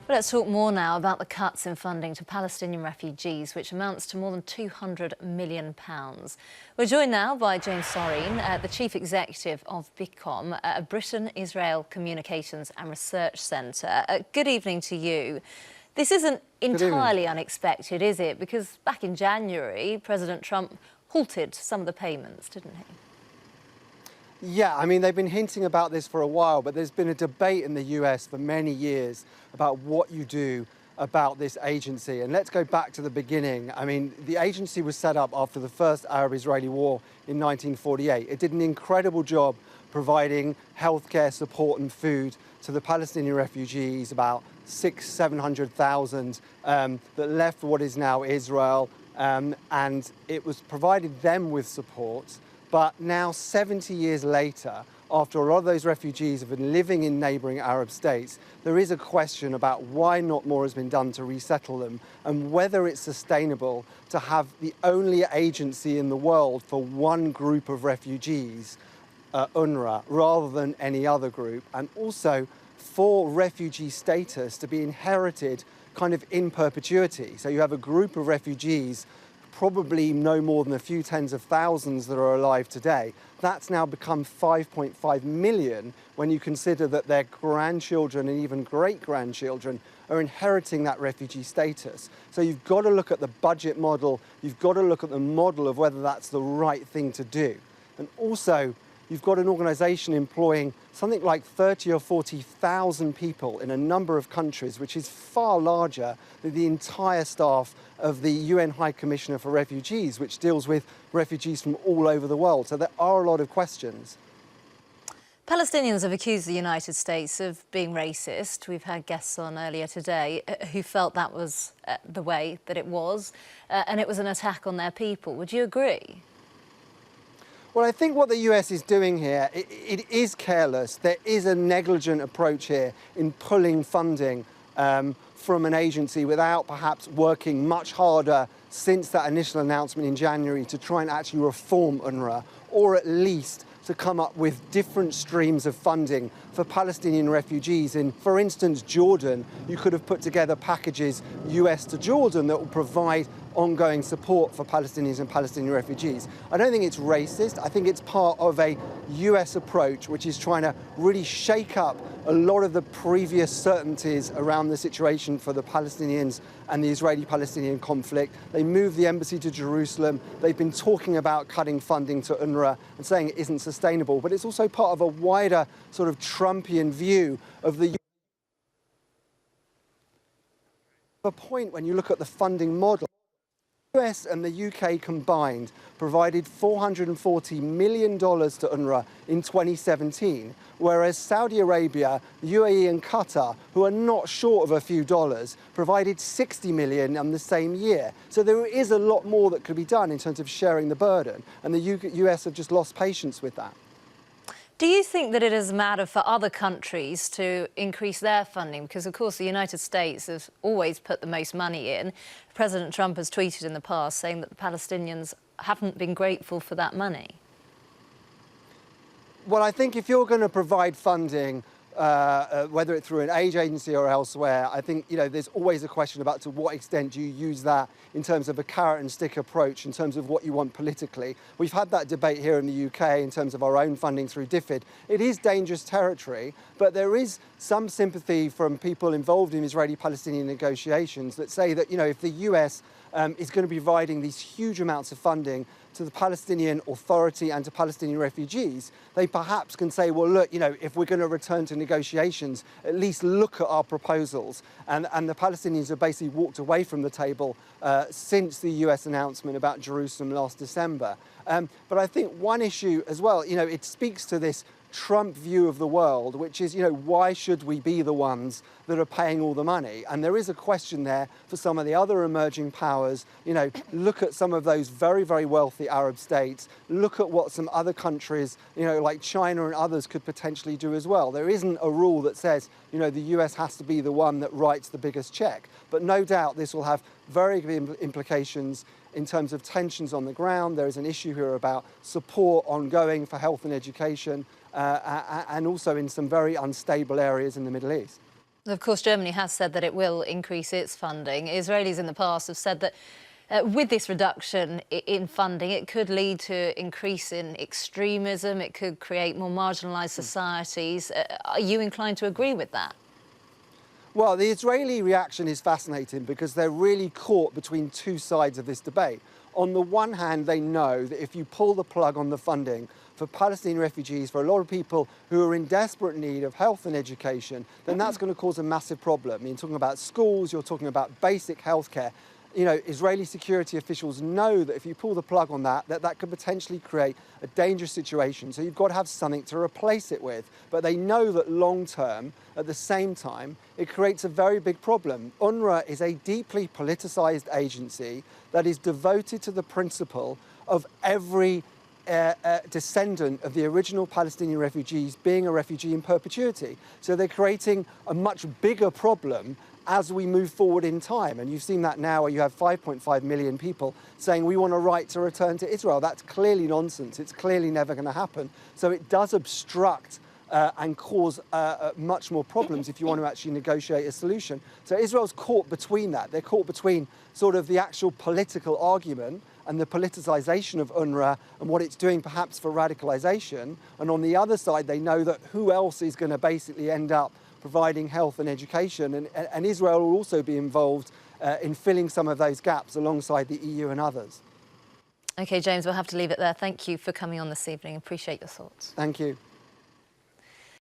Well, let's talk more now about the cuts in funding to Palestinian refugees, which amounts to more than £200 million. We're joined now by James Sorene, the Chief Executive of BICOM, a Britain-Israel Communications and Research Centre. Good evening to you. This isn't entirely unexpected, is it? Because back in January, President Trump halted some of the payments, didn't he? Yeah, I mean, they've been hinting about this for a while, but there's been a debate in the US for many years about what you do about this agency. And let's go back to the beginning. I mean, the agency was set up after the first Arab-Israeli war in 1948. It did an incredible job providing healthcare support and food to the Palestinian refugees, about 700,000 that left what is now Israel. And it was provided them with support. But now, 70 years later, after a lot of those refugees have been living in neighbouring Arab states, there is a question about why not more has been done to resettle them and whether it's sustainable to have the only agency in the world for one group of refugees, UNRWA, rather than any other group, and also for refugee status to be inherited kind of in perpetuity. So you have a group of refugees, probably no more than a few tens of thousands that are alive today. That's now become 5.5 million when you consider that their grandchildren and even great-grandchildren are inheriting that refugee status. So you've got to look at the budget model, you've got to look at the model of whether that's the right thing to do. And also, you've got an organisation employing something like 30 or 40,000 people in a number of countries, which is far larger than the entire staff of the UN High Commissioner for Refugees, which deals with refugees from all over the world. So there are a lot of questions. Palestinians have accused the United States of being racist. We've had guests on earlier today who felt that was the way that it was, and it was an attack on their people. Would you agree? Well, I think what the US is doing here, it is careless. There is a negligent approach here in pulling funding from an agency without perhaps working much harder since that initial announcement in January to try and actually reform UNRWA, or at least to come up with different streams of funding for Palestinian refugees. In, for instance, Jordan, you could have put together packages US to Jordan that will provide ongoing support for Palestinians and Palestinian refugees. I don't think it's racist. I think it's part of a US approach which is trying to really shake up a lot of the previous certainties around the situation for the Palestinians and the Israeli-Palestinian conflict. They moved the embassy to Jerusalem. They've been talking about cutting funding to UNRWA and saying it isn't sustainable, but it's also part of a wider sort of Trumpian view of the point when you look at the funding model. The US and the UK combined provided $440 million to UNRWA in 2017, whereas Saudi Arabia, UAE and Qatar, who are not short of a few dollars, provided $60 million in the same year. So there is a lot more that could be done in terms of sharing the burden, and the US have just lost patience with that. Do you think that it is a matter for other countries to increase their funding? Because, of course, the United States has always put the most money in. President Trump has tweeted in the past saying that the Palestinians haven't been grateful for that money. Well, I think if you're going to provide funding, whether it's through an aid agency or elsewhere, I think, there's always a question about to what extent do you use that in terms of a carrot and stick approach, in terms of what you want politically. We've had that debate here in the UK in terms of our own funding through DFID. It is dangerous territory, but there is some sympathy from people involved in Israeli-Palestinian negotiations that say that, if the US is going to be providing these huge amounts of funding to the Palestinian Authority and to Palestinian refugees, they perhaps can say, well, look, if we're going to return to negotiations, at least look at our proposals. And the Palestinians have basically walked away from the table since the US announcement about Jerusalem last December. But I think one issue as well, it speaks to this Trump view of the world, which is, why should we be the ones that are paying all the money? And there is a question there for some of the other emerging powers. Look at some of those very, very wealthy Arab states. Look at what some other countries, like China and others could potentially do as well. There isn't a rule that says, the US has to be the one that writes the biggest check. But no doubt this will have very big implications in terms of tensions on the ground. There is an issue here about support ongoing for health and education, and also in some very unstable areas in the Middle East. Of course, Germany has said that it will increase its funding. Israelis in the past have said that with this reduction in funding, it could lead to increase in extremism. It could create more marginalised societies. Are you inclined to agree with that? Well, the Israeli reaction is fascinating because they're really caught between two sides of this debate. On the one hand, they know that if you pull the plug on the funding for Palestinian refugees, for a lot of people who are in desperate need of health and education, then that's going to cause a massive problem. You're talking about schools, you're talking about basic healthcare. You know, Israeli security officials know that if you pull the plug on that could potentially create a dangerous situation. So you've got to have something to replace it with. But they know that long term, at the same time, it creates a very big problem. UNRWA is a deeply politicized agency that is devoted to the principle of every descendant of the original Palestinian refugees being a refugee in perpetuity. So they're creating a much bigger problem as we move forward in time. And you've seen that now where you have 5.5 million people saying we want a right to return to Israel. That's clearly nonsense. It's clearly never going to happen. So it does obstruct and cause much more problems if you want to actually negotiate a solution. So Israel's caught between that. They're caught between sort of the actual political argument and the politicization of UNRWA and what it's doing perhaps for radicalization. And on the other side, they know that who else is going to basically end up providing health and education, and Israel will also be involved in filling some of those gaps alongside the EU and others. OK, James, we'll have to leave it there. Thank you for coming on this evening. Appreciate your thoughts. Thank you.